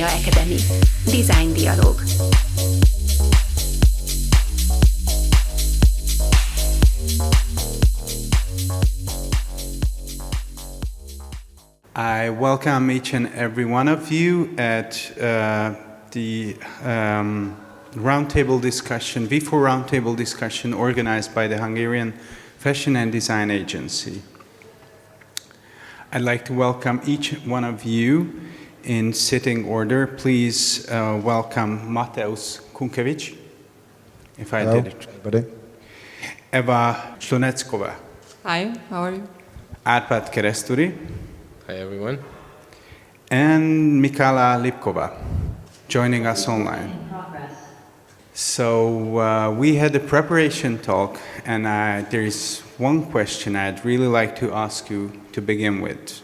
HFDA Academy. Design DIALOG. I welcome each and every one of you at the roundtable discussion, V4 roundtable discussion organized by the Hungarian Fashion and Design Agency. I'd like to welcome each one of you in sitting order. Please welcome Mateusz Kunkiewicz, if I did it. Everybody. Eva Slunečková. Hi, how are you? Árpád Keresztúri. Hi everyone. And Michala Lipková, joining us online. So we had a preparation talk, and there is one question I'd really like to ask you to begin with.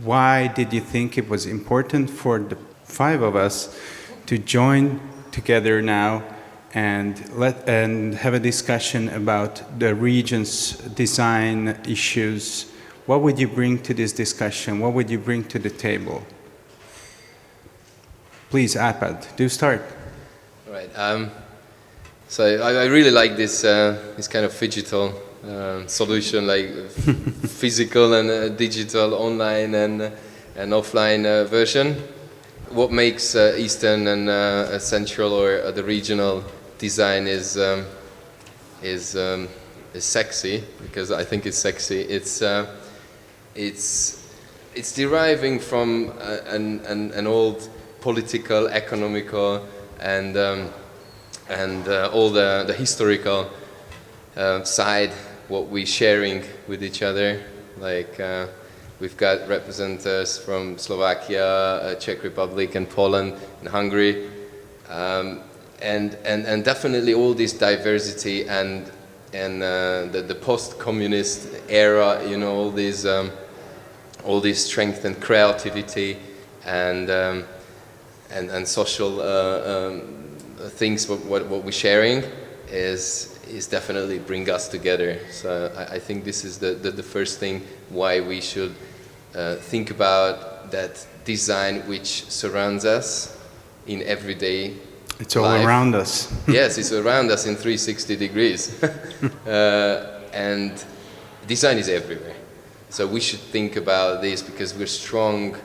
Why did you think it was important for the five of us to join together now and have a discussion about the region's design issues? What would you bring to this discussion? What would you bring to the table? Please, Árpád, do start. All right. So I really like this kind of digital solution, like physical and digital, online and offline version. What makes Eastern and Central or the regional design is sexy, because I think it's sexy. It's deriving from an old political, economical, and all the historical side, what we're sharing with each other. Like we've got representatives from Slovakia, Czech Republic, and Poland, and Hungary, and definitely all this diversity and the post-communist era, you know, all this strength and creativity and social things. What we're sharing is definitely bring us together. So I think this is the first thing why we should think about that design which surrounds us in everyday. It's all life. around us. Yes, it's around us in 360 degrees. And design is everywhere. So we should think about this because we're strong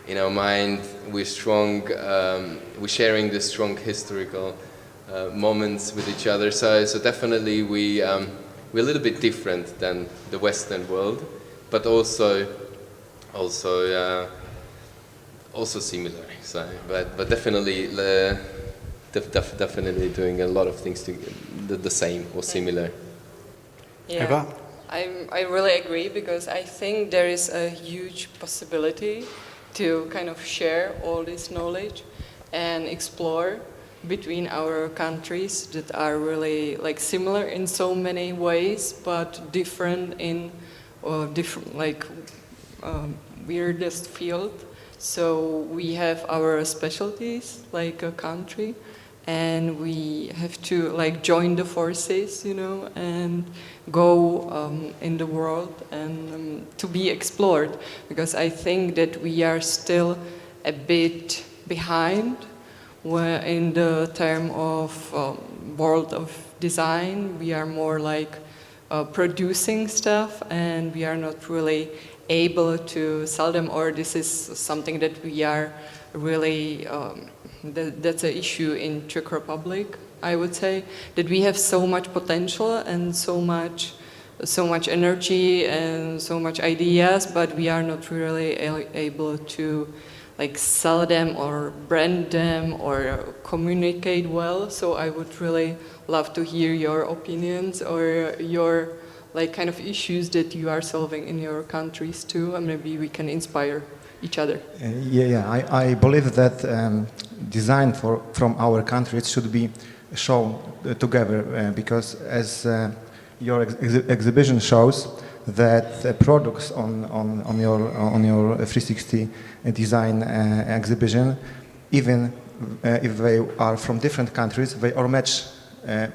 in our mind, we're strong, we're sharing the strong historical moments with each other. So definitely we're a little bit different than the Western world, but also similar. So, but definitely definitely doing a lot of things the same or similar. Yeah. Eva? I really agree, because I think there is a huge possibility to kind of share all this knowledge and explore between our countries that are really like similar in so many ways, but different in weirdest field. So we have our specialties like a country, and we have to like join the forces, you know, and go in the world and to be explored, because I think that we are still a bit behind in the term of world of design. We are more like producing stuff, and we are not really able to sell them, or this is something that we are really that's an issue in Czech Republic. I would say that we have so much potential and so much energy and so much ideas, but we are not really able to like sell them or brand them or communicate well. So I would really love to hear your opinions or your like kind of issues that you are solving in your countries too, and maybe we can inspire each other. I believe that design from our countries should be shown together, because as your exhibition shows, that products on your 360 design exhibition, even if they are from different countries, they all match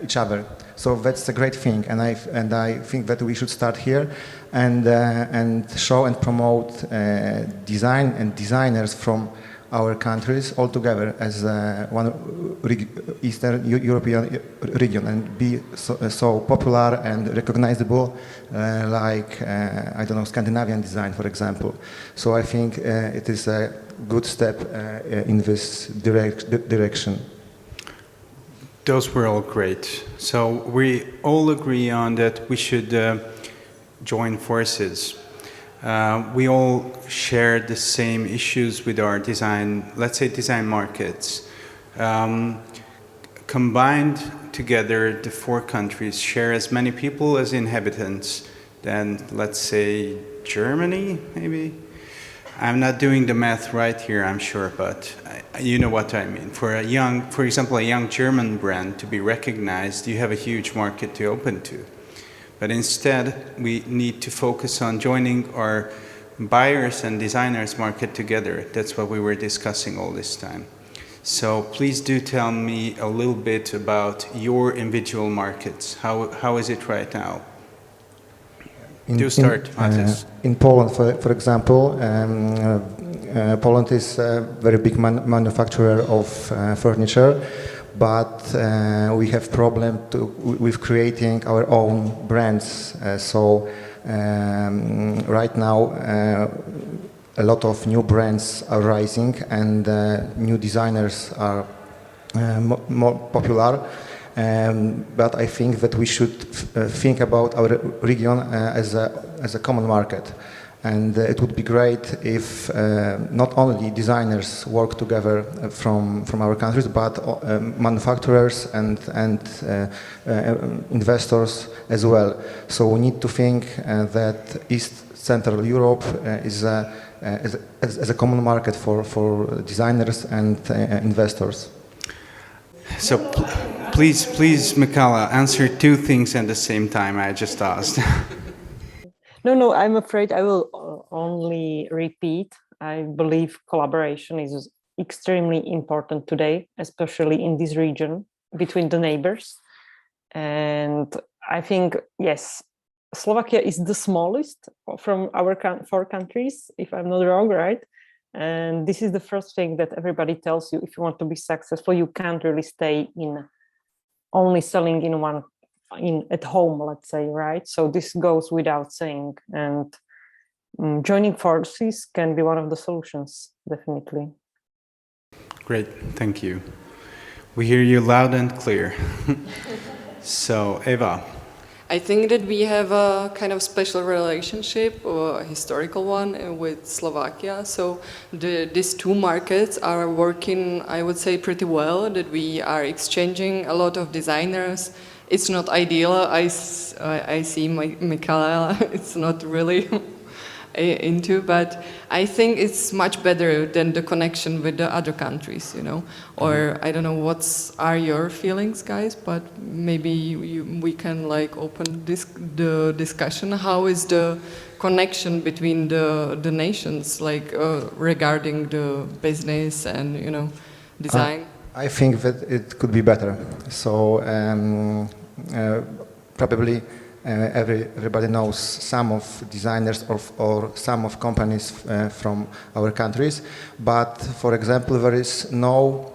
each other. So that's a great thing, and I think that we should start here and show and promote design and designers from our countries all together as one Eastern European region and be so popular and recognizable like, I don't know, Scandinavian design, for example. So I think it is a good step in this direction. Those were all great. So we all agree on that we should join forces. We all share the same issues with our design, let's say design markets. Combined together, the 4 countries share as many people as inhabitants than, let's say, Germany, maybe? I'm not doing the math right here, I'm sure, but you know what I mean. For example, a young German brand to be recognized, you have a huge market to open to. But instead, we need to focus on joining our buyers and designers market together. That's what we were discussing all this time. So please do tell me a little bit about your individual markets. How is it right now? Do start, Matis. In Poland, for example, Poland is a very big manufacturer of furniture, but we have problem with creating our own brands. So right now, a lot of new brands are rising, and new designers are more popular. But I think that we should think about our region as a common market, and it would be great if not only designers work together from our countries, but manufacturers and investors as well. So we need to think that East Central Europe is as a common market for designers and investors. So please, Michala, answer 2 things at the same time I just asked. No, I'm afraid I will only repeat. I believe collaboration is extremely important today, especially in this region between the neighbors. And I think, yes, Slovakia is the smallest from our 4 countries, if I'm not wrong, right? And this is the first thing that everybody tells you. If you want to be successful, you can't really stay in only selling at home, let's say, right? So this goes without saying, and joining forces can be one of the solutions, definitely. Great, thank you. We hear you loud and clear. So, Eva. I think that we have a kind of special relationship, or a historical one, with Slovakia. So these 2 markets are working, I would say, pretty well, that we are exchanging a lot of designers. It's not ideal. I see Michala, it's not really into, but I think it's much better than the connection with the other countries, you know. Or I don't know, what are your feelings, guys? But maybe we can like open the discussion. How is the connection between the nations, like regarding the business and, you know, design? I think that it could be better. So probably everybody knows some of designers or some of companies from our countries, but for example, there is no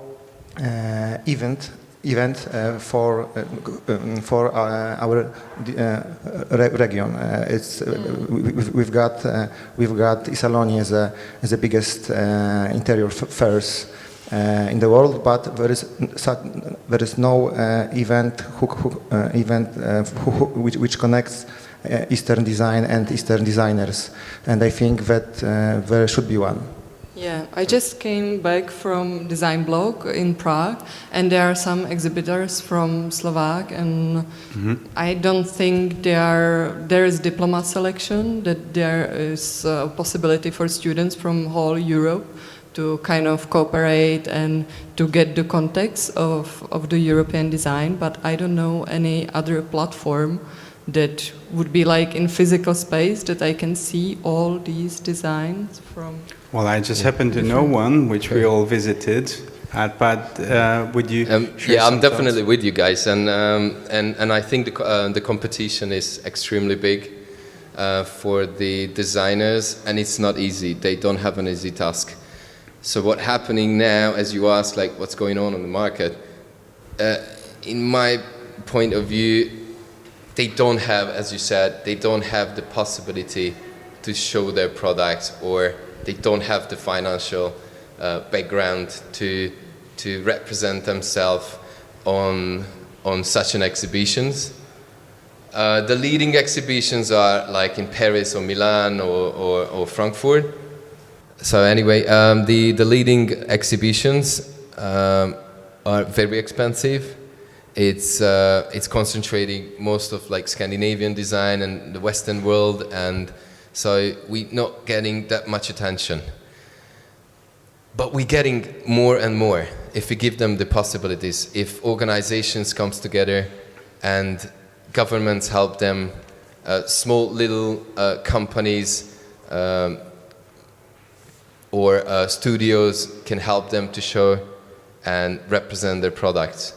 event for our region. We've got Isaloni as the biggest interior fairs in the world, but there is no event which connects Eastern design and Eastern designers, and I think that there should be one. Yeah, I just came back from Design Blog in Prague, and there are some exhibitors from Slovak, and I don't think there is diploma selection, that there is a possibility for students from whole Europe to kind of cooperate and to get the context of the European design, but I don't know any other platform that would be like in physical space that I can see all these designs from. Well, I just happen to know one, which we all visited. But would you? Yeah, I'm definitely with you guys, and I think the competition is extremely big for the designers, and it's not easy. They don't have an easy task. So what's happening now, as you ask, like what's going on the market, in my point of view, they don't have, as you said, they don't have the possibility to show their products, or they don't have the financial background to represent themselves on such an exhibitions. The leading exhibitions are like in Paris or Milan or Frankfurt. So anyway, the leading exhibitions are very expensive. It's concentrating most of like Scandinavian design and the Western world, and so we're not getting that much attention. But we're getting more and more if we give them the possibilities, if organizations come together and governments help them, small little companies or studios can help them to show and represent their products.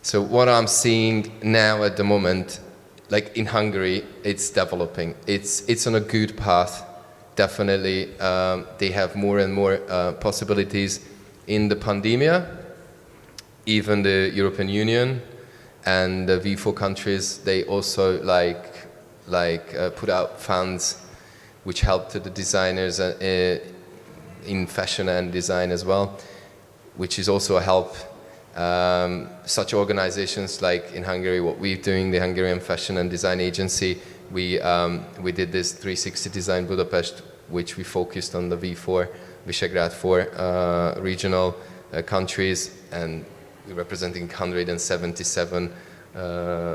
So what I'm seeing now at the moment, like in Hungary, it's developing. It's on a good path. Definitely, they have more and more possibilities in the pandemic. Even the European Union and the V4 countries, they also put out funds which help to the designers in fashion and design as well, which is also a help. Such organizations like in Hungary, what we're doing, the Hungarian Fashion and Design Agency, we did this 360 Design Budapest, which we focused on the V4, Visegrad 4 regional countries, and we're representing 177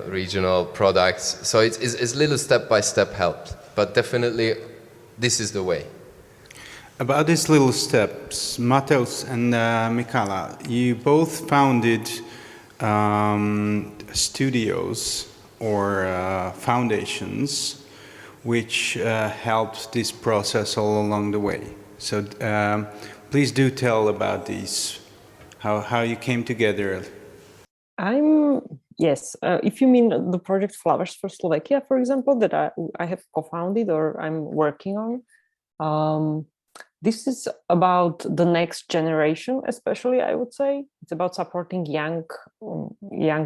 regional products. So it's little step-by-step help, but definitely this is the way. About these little steps, Mateusz and Michala, you both founded studios or foundations which helped this process all along the way. So please do tell about these, how you came together. Yes, if you mean the project Flowers for Slovakia, for example, that I have co-founded or I'm working on, this is about the next generation, especially, I would say. It's about supporting young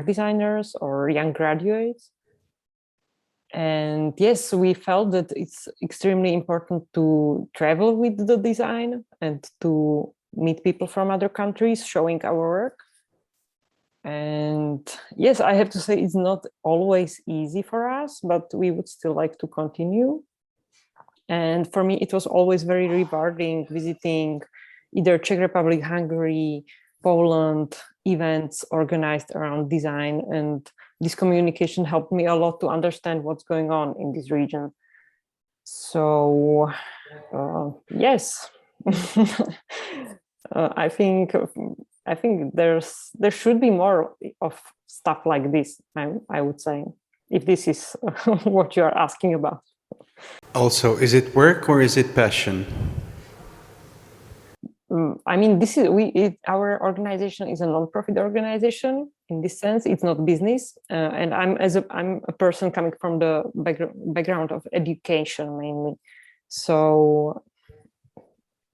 designers or young graduates. And yes, we felt that it's extremely important to travel with the design and to meet people from other countries showing our work. And yes, I have to say it's not always easy for us, but we would still like to continue. And for me, it was always very rewarding visiting either Czech Republic, Hungary, Poland, events organized around design. And this communication helped me a lot to understand what's going on in this region. So, yes, I think there should be more of stuff like this, I would say, if this is what you are asking about. Also, is it work or is it passion? I mean, our organization is a non-profit organization. In this sense, it's not business, and I'm a person coming from the background of education mainly. So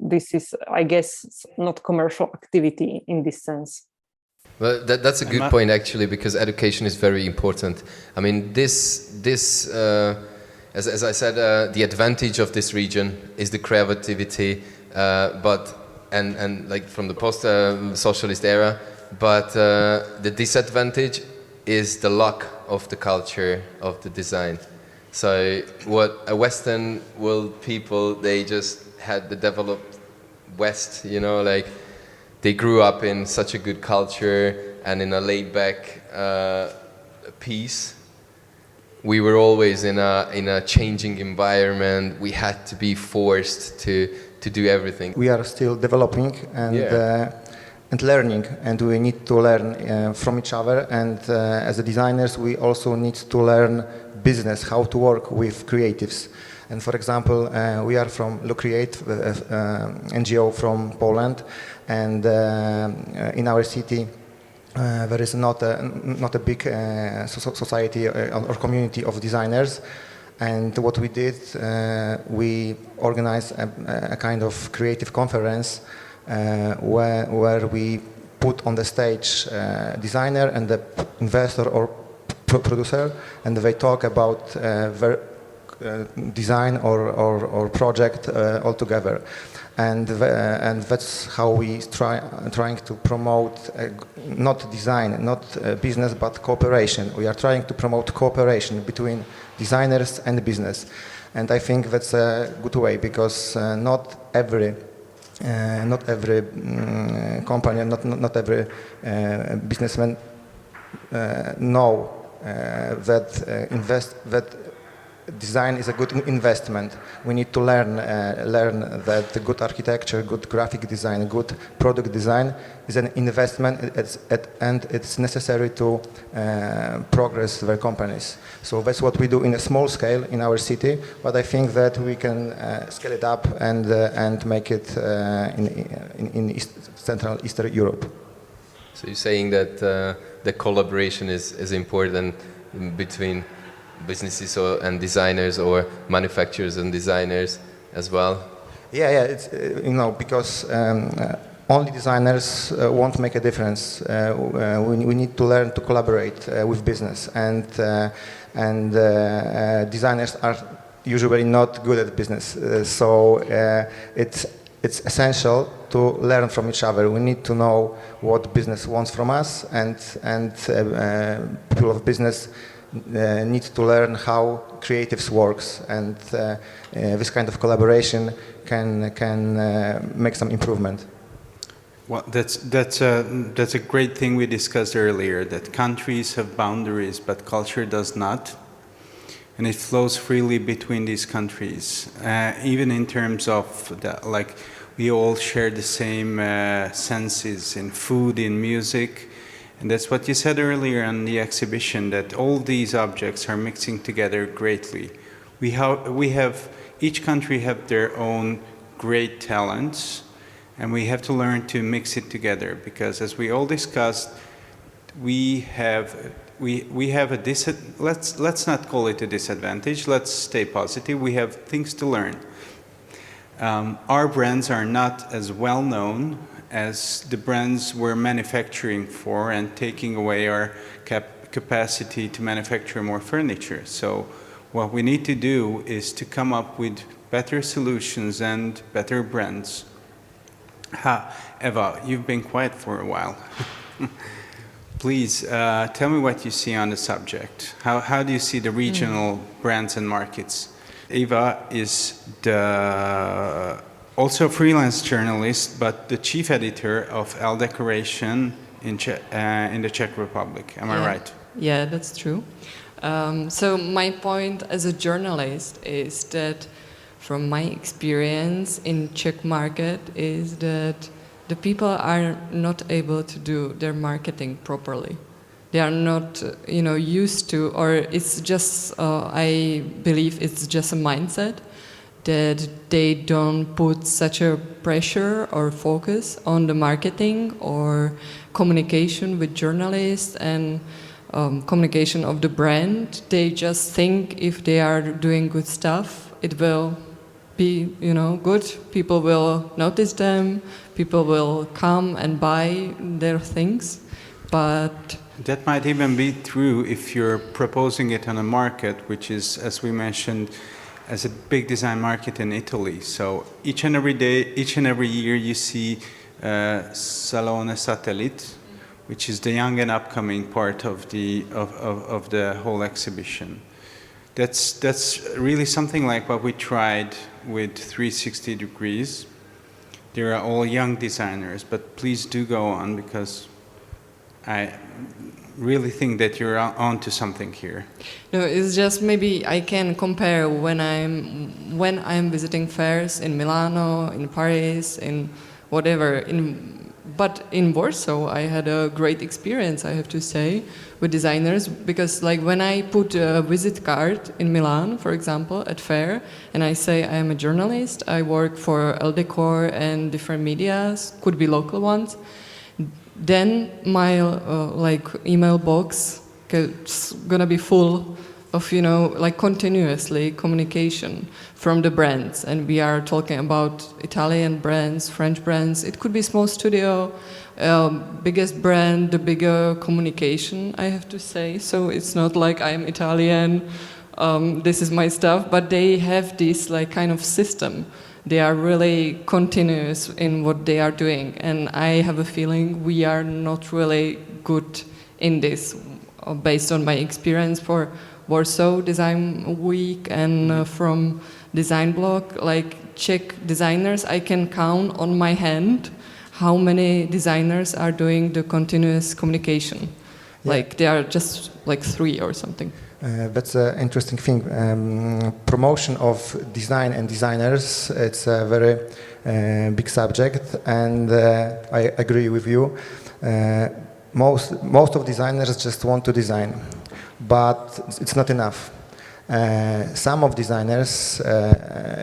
this is, I guess, not commercial activity in this sense. Well, that's a good point actually, because education is very important. I mean, as I said, the advantage of this region is the creativity, and like from the post-socialist era, but the disadvantage is the lack of the culture of the design. So what a Western world people, they just had the developed West, you know, like they grew up in such a good culture and in a laid-back peace. We were always in a changing environment. We had to be forced to do everything. We are still developing and learning, and we need to learn from each other. And as a designers, we also need to learn business, how to work with creatives. And for example, we are from Locreate, NGO from Poland, and in our city there is not a big society or community of designers. And what we did, we organized a kind of creative conference where we put on the stage designer and the investor or producer, and they talk about their design or project all together. And that's how we trying to promote not design, not business, but cooperation. We are trying to promote cooperation between designers and business, and I think that's a good way, because not every company, not every businessman know that design is a good investment. We need to learn that good architecture, good graphic design, good product design is an investment, and it's necessary to progress their companies. So that's what we do in a small scale in our city, but I think that we can scale it up and make it in Central Eastern Europe. So you're saying that the collaboration is important between businesses and designers, or manufacturers and designers as well? Yeah, it's because only designers won't make a difference. We need to learn to collaborate with business, and designers are usually not good at business. So it's essential to learn from each other. We need to know what business wants from us, and people of business need to learn how creatives works, and this kind of collaboration can make some improvement. Well, that's a great thing we discussed earlier, that countries have boundaries, but culture does not, and it flows freely between these countries, even in terms of we all share the same senses in food, in music. And that's what you said earlier on the exhibition, that all these objects are mixing together greatly. Each country have their own great talents, and we have to learn to mix it together, because as we all discussed, we have let's not call it a disadvantage, let's stay positive, we have things to learn. Our brands are not as well known as the brands we're manufacturing for, and taking away our capacity to manufacture more furniture. So what we need to do is to come up with better solutions and better brands. Eva, you've been quiet for a while. Please tell me what you see on the subject. How do you see the regional brands and markets? Eva is also a freelance journalist, but the chief editor of ELLE Decoration in the Czech Republic. Am I right? Yeah, that's true. So my point as a journalist is that, from my experience in Czech market, is that the people are not able to do their marketing properly. They are not, used to, or it's just, I believe it's just a mindset that they don't put such a pressure or focus on the marketing or communication with journalists and communication of the brand. They just think if they are doing good stuff, it will be, good. People will notice them. People will come and buy their things. But that might even be true if you're proposing it on a market, which is, as we mentioned, as a big design market in Italy. So each and every year you see Salone Satellite, which is the young and upcoming part of the whole exhibition. That's really something like what we tried with 360 Degrees. They are all young designers, but please do go on, because I really think that you're on to something here. No, it's just maybe I can compare when I'm visiting fairs in Milano, in Paris, in whatever. But in Warsaw, I had a great experience, I have to say, with designers, because when I put a visit card in Milan, for example, at fair, and I say I am a journalist, I work for ELLE Decor and different medias, could be local ones, then my email box is gonna be full of, you know, like continuously communication from the brands. And we are talking about Italian brands, French brands. It could be small studio, biggest brand, the bigger communication, I have to say. So it's not like I'm Italian, this is my stuff, but they have this like kind of system. They are really continuous in what they are doing. And I have a feeling we are not really good in this, based on my experience for Warsaw Design Week and from Design Blog, like Czech designers, I can count on my hand how many designers are doing the continuous communication. Yeah. Like they are just like 3 or something. That's an interesting thing. Promotion of design and designers, it's a very big subject, and I agree with you. Most of designers just want to design, but it's not enough. Some of designers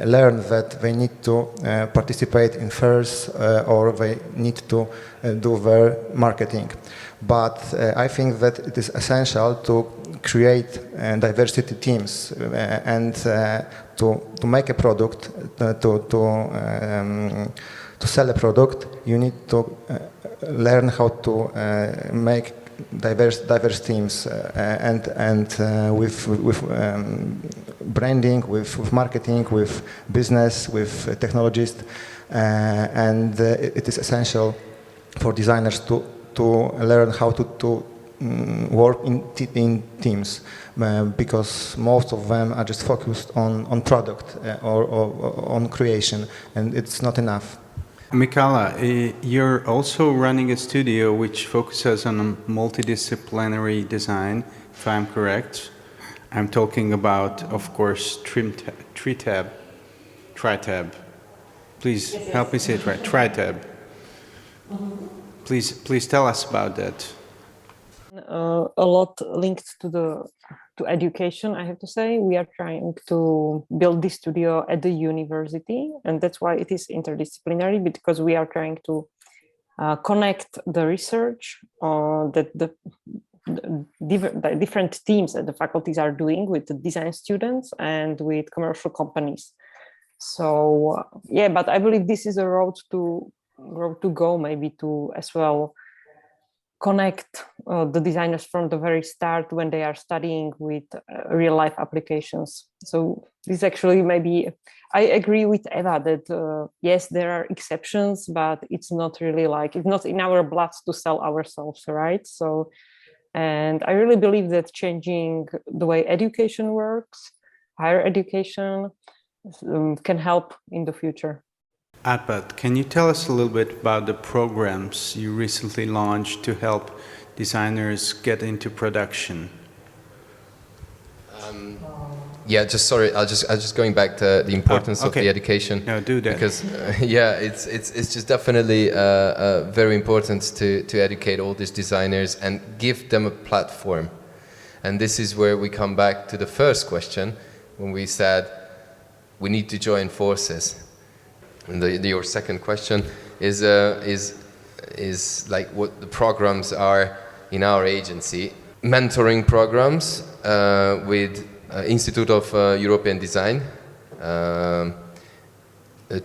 learn that they need to participate in fairs or they need to do their marketing. But I think that it is essential to create diversity teams and to make a product, to sell a product, you need to learn how to make diverse teams and with branding, with marketing, with business, with technologists, and it is essential for designers to learn how to work in teams, because most of them are just focused on product or on creation, and it's not enough. Michala, you're also running a studio which focuses on multidisciplinary design, if I'm correct. I'm talking about, of course, Tritab. Please help me say it right. Tritab. Please tell us about that. A lot linked to education, I have to say. We are trying to build this studio at the university, and that's why it is interdisciplinary, because we are trying to connect the research that the different teams that the faculties are doing with the design students and with commercial companies. So yeah, but I believe this is a road to go, maybe to as well connect the designers from the very start when they are studying with real life applications. So this actually maybe, I agree with Eva that yes, there are exceptions, but it's not really like, it's not in our blood to sell ourselves, right? So, and I really believe that changing the way education works, higher education, can help in the future. Arpad, can you tell us a little bit about the programs you recently launched to help designers get into production? Yeah, just sorry. I was just going back to the importance of the education. No, do that. Because yeah, it's just definitely very important to educate all these designers and give them a platform. And this is where we come back to the first question when we said we need to join forces. And your second question is like what the programs are in our agency. Mentoring programs with Institute of European Design,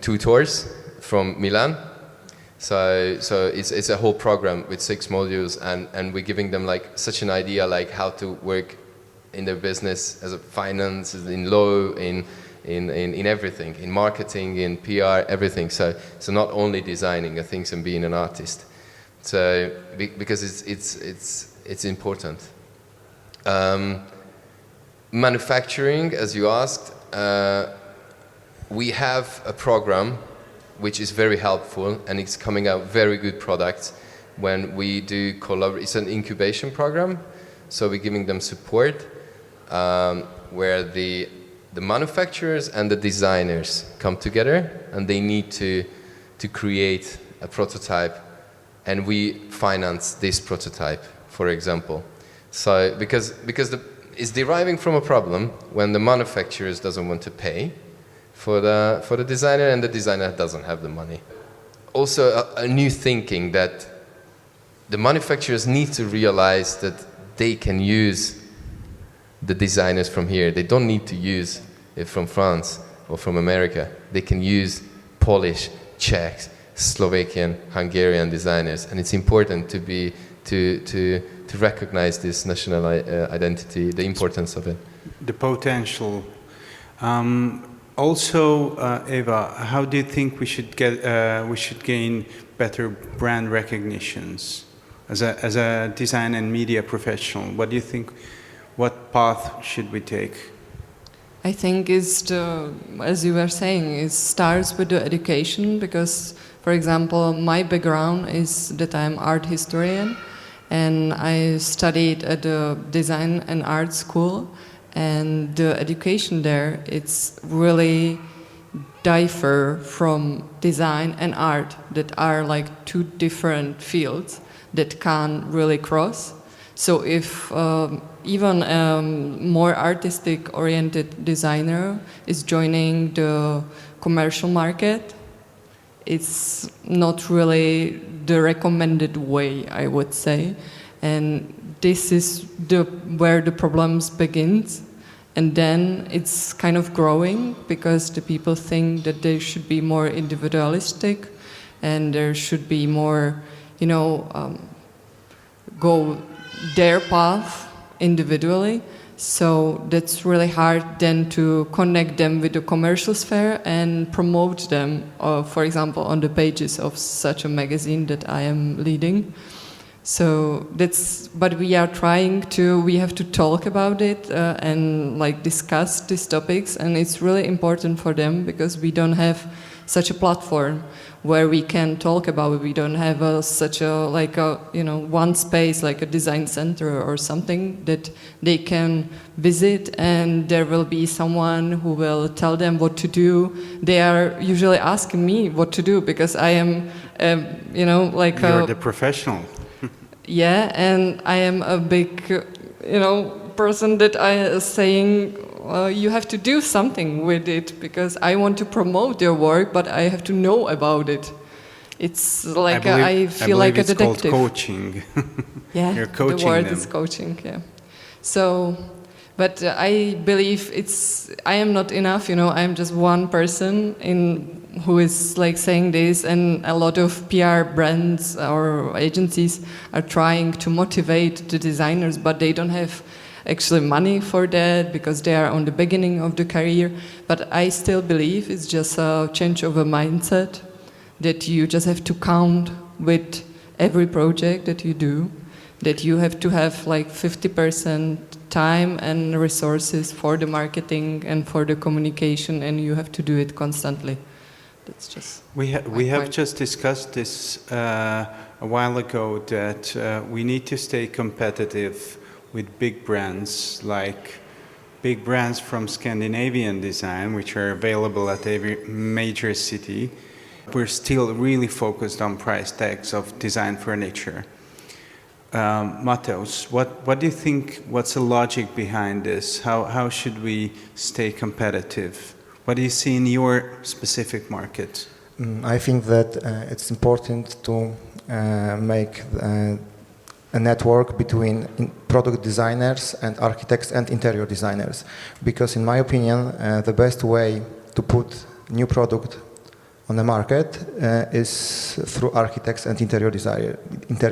tutors from Milan. So it's a whole program with 6 modules, and we're giving them like such an idea like how to work in their business as a finance, in law, in everything, in marketing, in PR, everything. So not only designing things and being an artist. So because it's important. Manufacturing, as you asked, we have a program which is very helpful, and it's coming out very good products when we do collaborate. It's an incubation program, so we're giving them support where the manufacturers and the designers come together, and they need to create a prototype, and we finance this prototype, for example. So because it's deriving from a problem when the manufacturers doesn't want to pay for the designer, and the designer doesn't have the money. Also a new thinking that the manufacturers need to realize that they can use the designers from here. They don't need to use it from France or from America. They can use Polish, Czech, Slovakian, Hungarian designers, and it's important to be to recognize this national identity, the importance of it. The potential. Also, Eva, how do you think we should gain better brand recognitions as a design and media professional? What do you think? What path should we take? I think as you were saying, it starts with the education because, for example, my background is that I'm art historian and I studied at the design and art school, and the education there, it's really differ from design and art that are like two different fields that can't really cross. So if even more artistic oriented designer is joining the commercial market, it's not really the recommended way, I would say. And this is where the problems begins. And then it's kind of growing because the people think that they should be more individualistic and there should be more, go their path individually. So that's really hard then to connect them with the commercial sphere and promote them, for example, on the pages of such a magazine that I am leading. So but we are we have to talk about it and like discuss these topics, and it's really important for them because we don't have such a platform where we can talk about it. We don't have one space like a design center or something that they can visit and there will be someone who will tell them what to do. They are usually asking me what to do because I am, You're the professional. Yeah, and I am a big, person that I is saying, you have to do something with it because I want to promote your work, but I have to know about it. It's like I feel like a detective. It's called coaching. Yeah, You're coaching the word them. is coaching. Yeah. So, but I believe I am not enough. I am just one person who is like saying this, and a lot of PR brands or agencies are trying to motivate the designers, but they don't have actually money for that because they are on the beginning of the career. But I still believe it's just a change of a mindset that you just have to count with every project that you do, that you have to have like 50% time and resources for the marketing and for the communication, and you have to do it constantly. That's just we have just discussed this a while ago that we need to stay competitive with big brands from Scandinavian design, which are available at every major city. We're still really focused on price tags of design furniture. Mateusz, what do you think? What's the logic behind this? How should we stay competitive? What do you see in your specific market? I think that it's important to make a network between product designers and architects and interior designers, because in my opinion the best way to put new product on the market is through architects and interior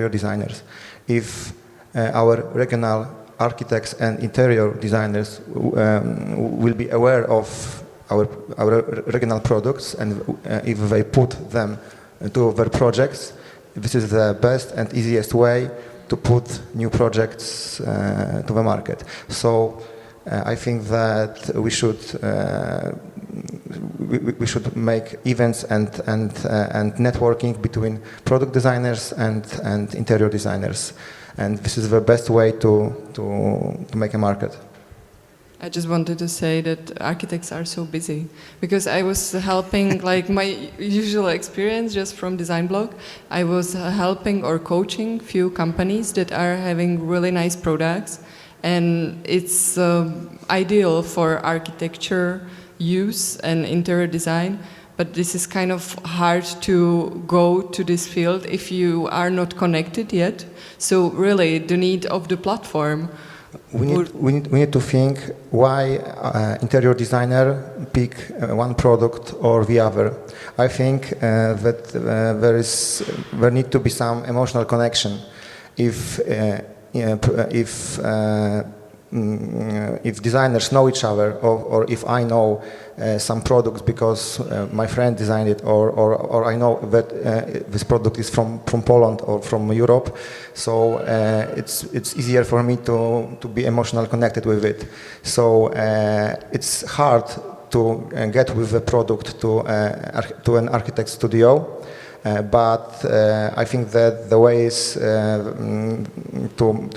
designers. If our regional architects and interior designers will be aware of our regional products, and if they put them to their projects, this is the best and easiest way to put new projects to the market. So I think that we should make events and networking between product designers and interior designers, and this is the best way to make a market. I just wanted to say that architects are so busy because I was helping, like my usual experience just from Design Blog, I was helping or coaching few companies that are having really nice products, and it's ideal for architecture use and interior design, but this is kind of hard to go to this field if you are not connected yet. So really the need of the platform We need to think why interior designer pick one product or the other. I think that there need to be some emotional connection. If designers know each other, or if I know some products because my friend designed it, or I know that this product is from Poland or from Europe, so it's easier for me to be emotionally connected with it. So it's hard to get with the product to an architect studio. But I think that the way is to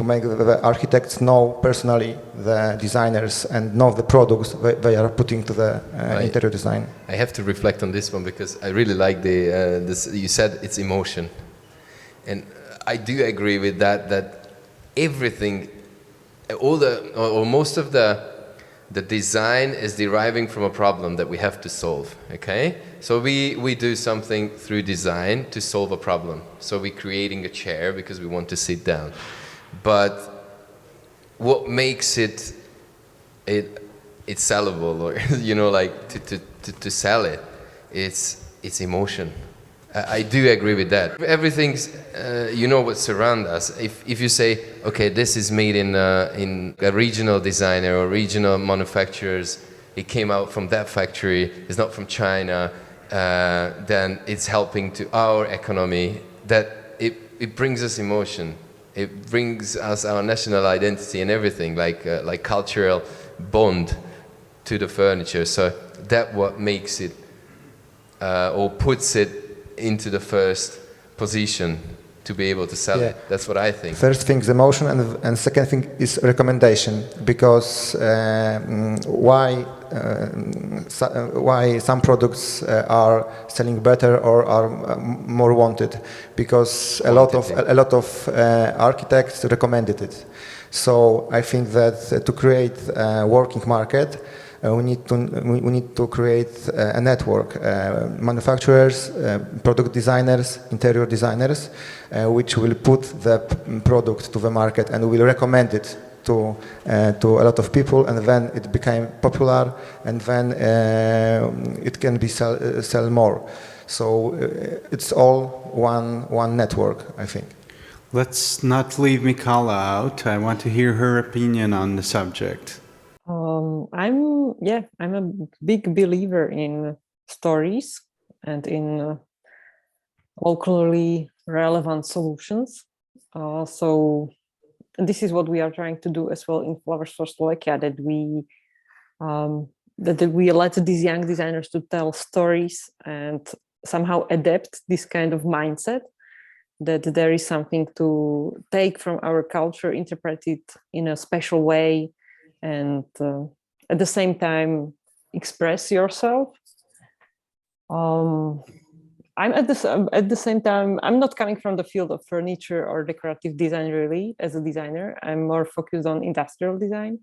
make the architects know personally the designers and know the products they are putting to the interior design. I have to reflect on this one because I really like this. You said it's emotion, and I do agree with that. That everything, or most of the design is deriving from a problem that we have to solve, okay? So we do something through design to solve a problem. So we're creating a chair because we want to sit down. But what makes it sellable, or like to sell it, it's emotion. I do agree with that. Everything's, what surrounds us. If you say, okay, this is made in a regional designer or regional manufacturers, it came out from that factory, it's not from China, then it's helping to our economy. That it brings us emotion. It brings us our national identity and everything, like cultural bond to the furniture. So that what makes it or puts it into the first position to be able to sell it. That's what I think. First thing is emotion, and second thing is recommendation. Because why some products are selling better or are more wanted? Because a lot of architects recommended it. So I think that to create a working market, we need to create a network, manufacturers, product designers, interior designers, which will put the product to the market and will recommend it to a lot of people, and then it became popular, and then it can be sell more. So it's all one network, I think. Let's not leave Michala out. I want to hear her opinion on the subject. I'm a big believer in stories and in locally relevant solutions. So this is what we are trying to do as well in Flowers for Slovakia, that we let these young designers to tell stories and somehow adapt this kind of mindset, that there is something to take from our culture, interpret it in a special way, and at the same time express yourself. I'm at the same time, I'm not coming from the field of furniture or decorative design really as a designer. I'm more focused on industrial design.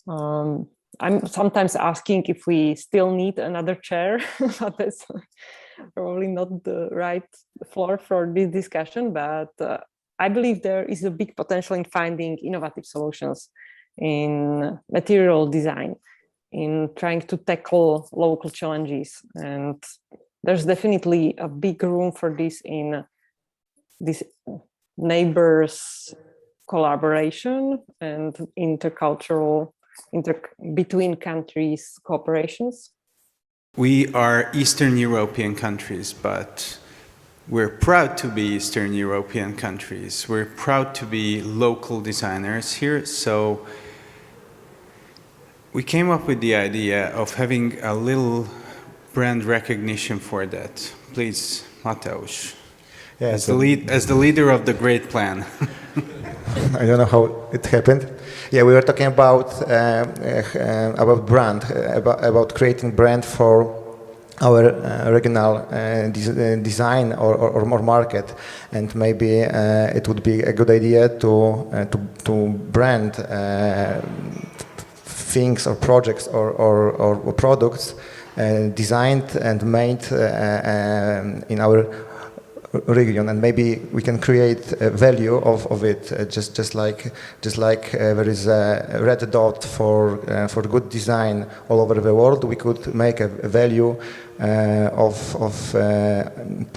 I'm sometimes asking if we still need another chair, but that's probably not the right floor for this discussion. But I believe there is a big potential in finding innovative solutions in material design, in trying to tackle local challenges. And there's definitely a big room for this in this neighbors collaboration and intercultural, between countries cooperations. We are Eastern European countries, but we're proud to be Eastern European countries. We're proud to be local designers here. So we came up with the idea of having a little brand recognition for that. Please, Mateusz, as the leader of the great plan. I don't know how it happened. Yeah, we were talking about brand, about creating brand for our regional design or more market, and maybe it would be a good idea to brand things or projects or products designed and made in our region, and maybe we can create a value of it. Just like there is a red dot for good design all over the world, we could make a value of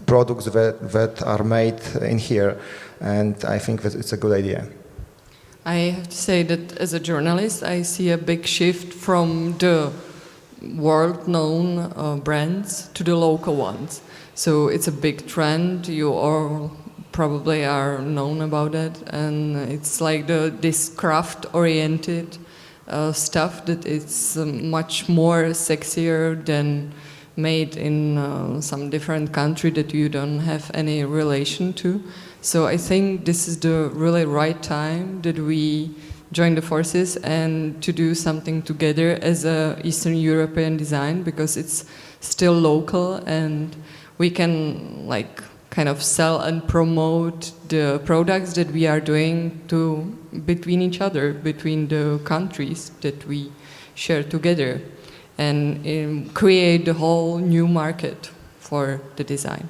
products that are made in here, and I think that it's a good idea. I have to say that as a journalist, I see a big shift from the world-known brands to the local ones. So it's a big trend. You all probably are known about it, and it's like this craft-oriented stuff that is much more sexier than made in some different country that you don't have any relation to. So I think this is the really right time that we join the forces and to do something together as a Eastern European design, because it's still local and we can like kind of sell and promote the products that we are doing between each other, between the countries that we share together, and create the whole new market for the design.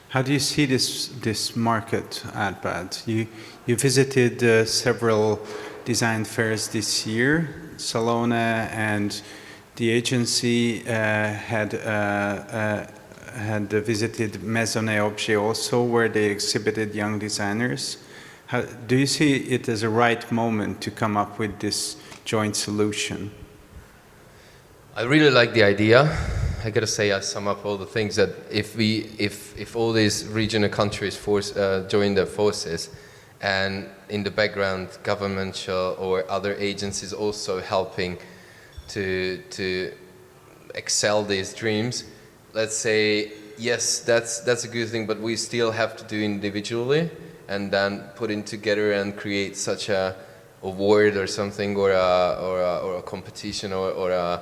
How do you see this market, Árpád? You visited several design fairs this year. Salona and the agency had visited Maisonnet Objet also, where they exhibited young designers. Do you see it as a right moment to come up with this joint solution? I really like the idea. I gotta say, I sum up all the things that if all these regional countries join their forces, and in the background, governmental or other agencies also helping to excel these dreams. Let's say, yes, that's a good thing, but we still have to do individually, and then put it together and create such a award or something, or a competition, or a,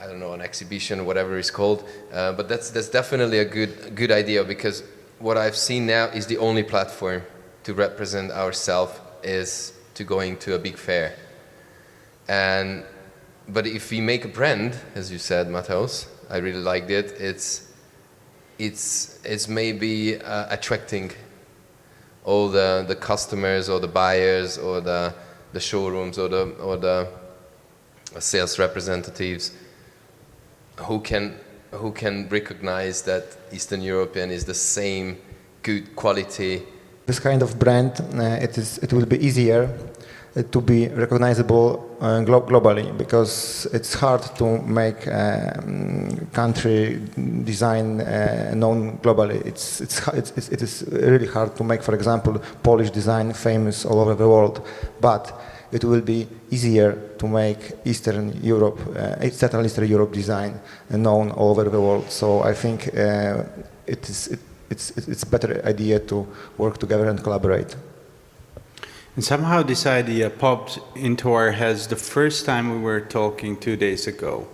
I don't know, an exhibition or whatever it's called. But that's definitely a good idea, because what I've seen now is the only platform to represent ourselves is to going to a big fair. But if we make a brand, as you said, Mateusz, I really liked it. It's maybe attracting all the customers or the buyers or the showrooms or the sales representatives who can recognize that Eastern European is the same good quality. This kind of brand, it will be easier to be recognizable globally, because it's hard to make country design known globally. It is really hard to make, for example, Polish design famous all over the world, but it will be easier to make Eastern Europe, Central Eastern Europe design known all over the world. So I think it's a better idea to work together and collaborate. And somehow this idea popped into our heads the first time we were talking 2 days ago.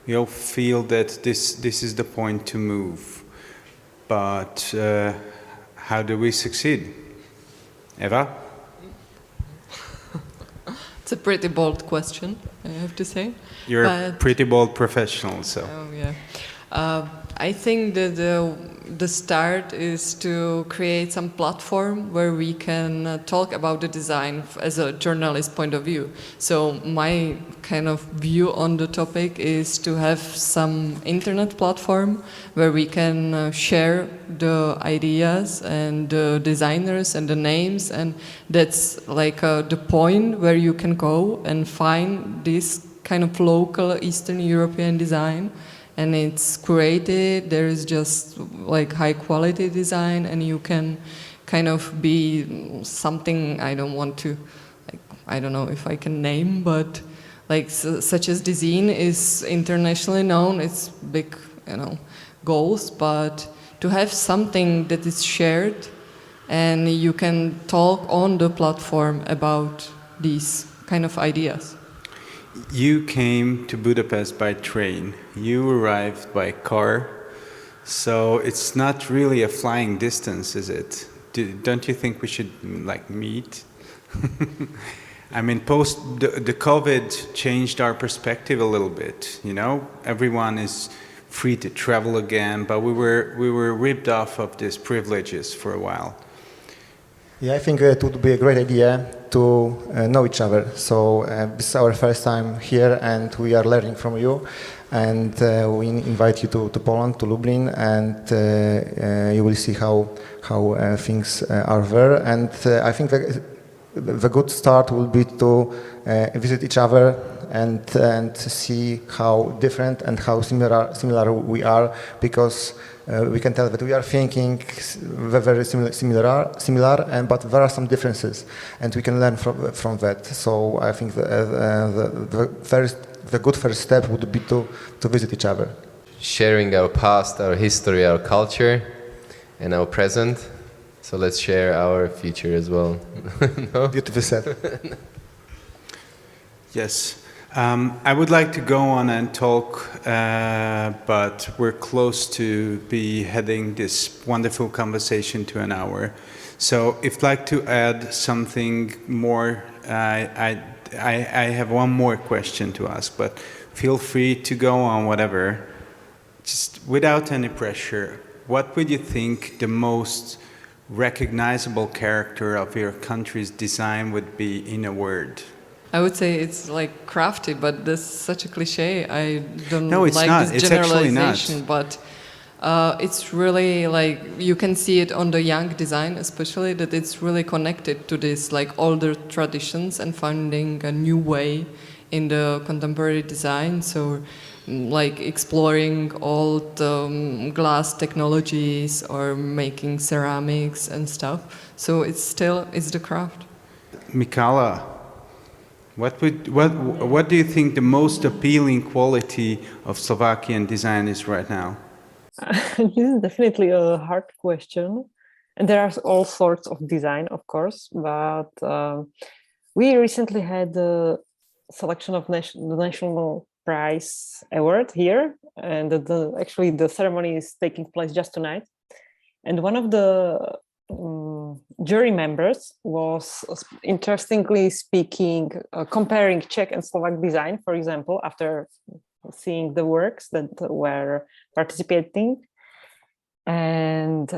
We all feel that this is the point to move. But how do we succeed? Eva? It's a pretty bold question, I have to say. You're a pretty bold professional, so. Oh, yeah. I think that the start is to create some platform where we can talk about the design as a journalist point of view. So my kind of view on the topic is to have some internet platform where we can share the ideas and the designers and the names, and that's like the point where you can go and find this kind of local Eastern European design. And it's created, there is just like high quality design, and you can kind of be something, I don't want to, like, I don't know if I can name, but like such as design is internationally known, it's big, goals, but to have something that is shared and you can talk on the platform about these kind of ideas. You came to Budapest by train. You arrived by car. So it's not really a flying distance, is it? Don't you think we should meet? I mean, the COVID changed our perspective a little bit. Everyone is free to travel again, but we were ripped off of these privileges for a while. Yeah, I think it would be a great idea to know each other. So this is our first time here, and we are learning from you. And we invite you to Poland, to Lublin, and you will see how things are there. And I think the good start will be to visit each other and see how different and how similar we are, because we can tell that we are thinking very similar, but there are some differences, and we can learn from that. So I think the good first step would be to visit each other. Sharing our past, our history, our culture, and our present. So let's share our future as well. No? Beautifully said. Yes. I would like to go on and talk, but we're close to be heading this wonderful conversation to an hour. So if you'd like to add something more, I have one more question to ask, but feel free to go on whatever. Just without any pressure, what would you think the most recognizable character of your country's design would be in a word? I would say it's like crafty, but this is such a cliche. I don't No, it's like not. this It's actually not. generalization, but it's really like you can see it on the young design, especially that it's really connected to this like older traditions and finding a new way in the contemporary design. So like exploring old glass technologies or making ceramics and stuff. So it's the craft. Michala, what do you think the most appealing quality of Slovakian design is right now? This is definitely a hard question, and there are all sorts of design, of course, but we recently had the selection of the National Prize Award here, and actually the ceremony is taking place just tonight, and one of the jury members was interestingly speaking, comparing Czech and Slovak design, for example, after seeing the works that were participating. And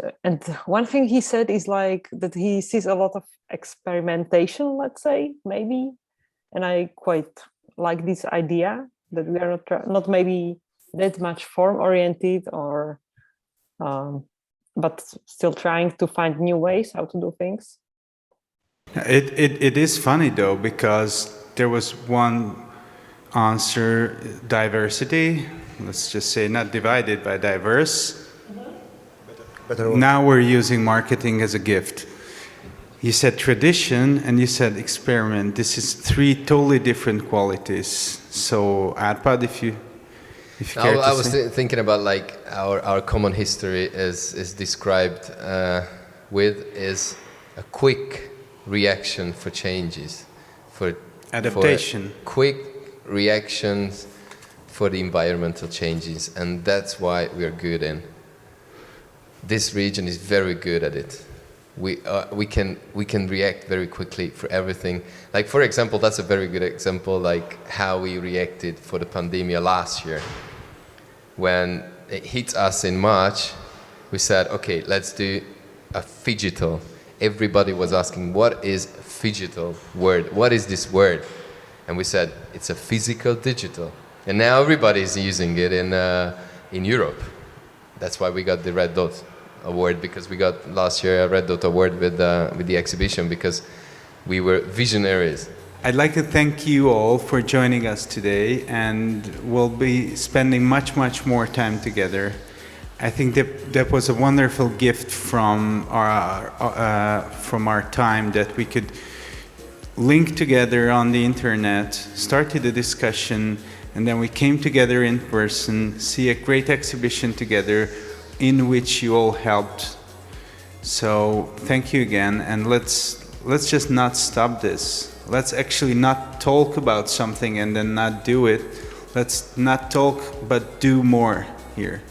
one thing he said is like that he sees a lot of experimentation, let's say, maybe. And I quite like this idea that we are not maybe that much form-oriented or but still trying to find new ways how to do things. It is funny though, because there was one answer, diversity, let's just say not divided by diverse. Now we're using marketing as a gift. You said tradition and you said experiment. This is three totally different qualities. So Arpad, if you care I to was say. thinking about like our common history is described is a quick reaction for changes, for Adaptation. for quick reactions for the environmental changes, and that's why we are good in. This region is very good at it. We can react very quickly for everything. Like for example, that's a very good example, like how we reacted for the pandemic last year. When it hit us in March, we said, okay, let's do a phygital. Everybody was asking, what is phygital word? What is this word? And we said, it's a physical digital. And now everybody is using it in Europe. That's why we got the Red Dot Award, because we got last year a Red Dot Award with the exhibition, because we were visionaries. I'd like to thank you all for joining us today, and we'll be spending much more time together. I think that was a wonderful gift from our time, that we could link together on the internet, started the discussion, and then we came together in person, see a great exhibition together in which you all helped. So thank you again, and let's just not stop this. Let's actually not talk about something and then not do it. Let's not talk but do more here.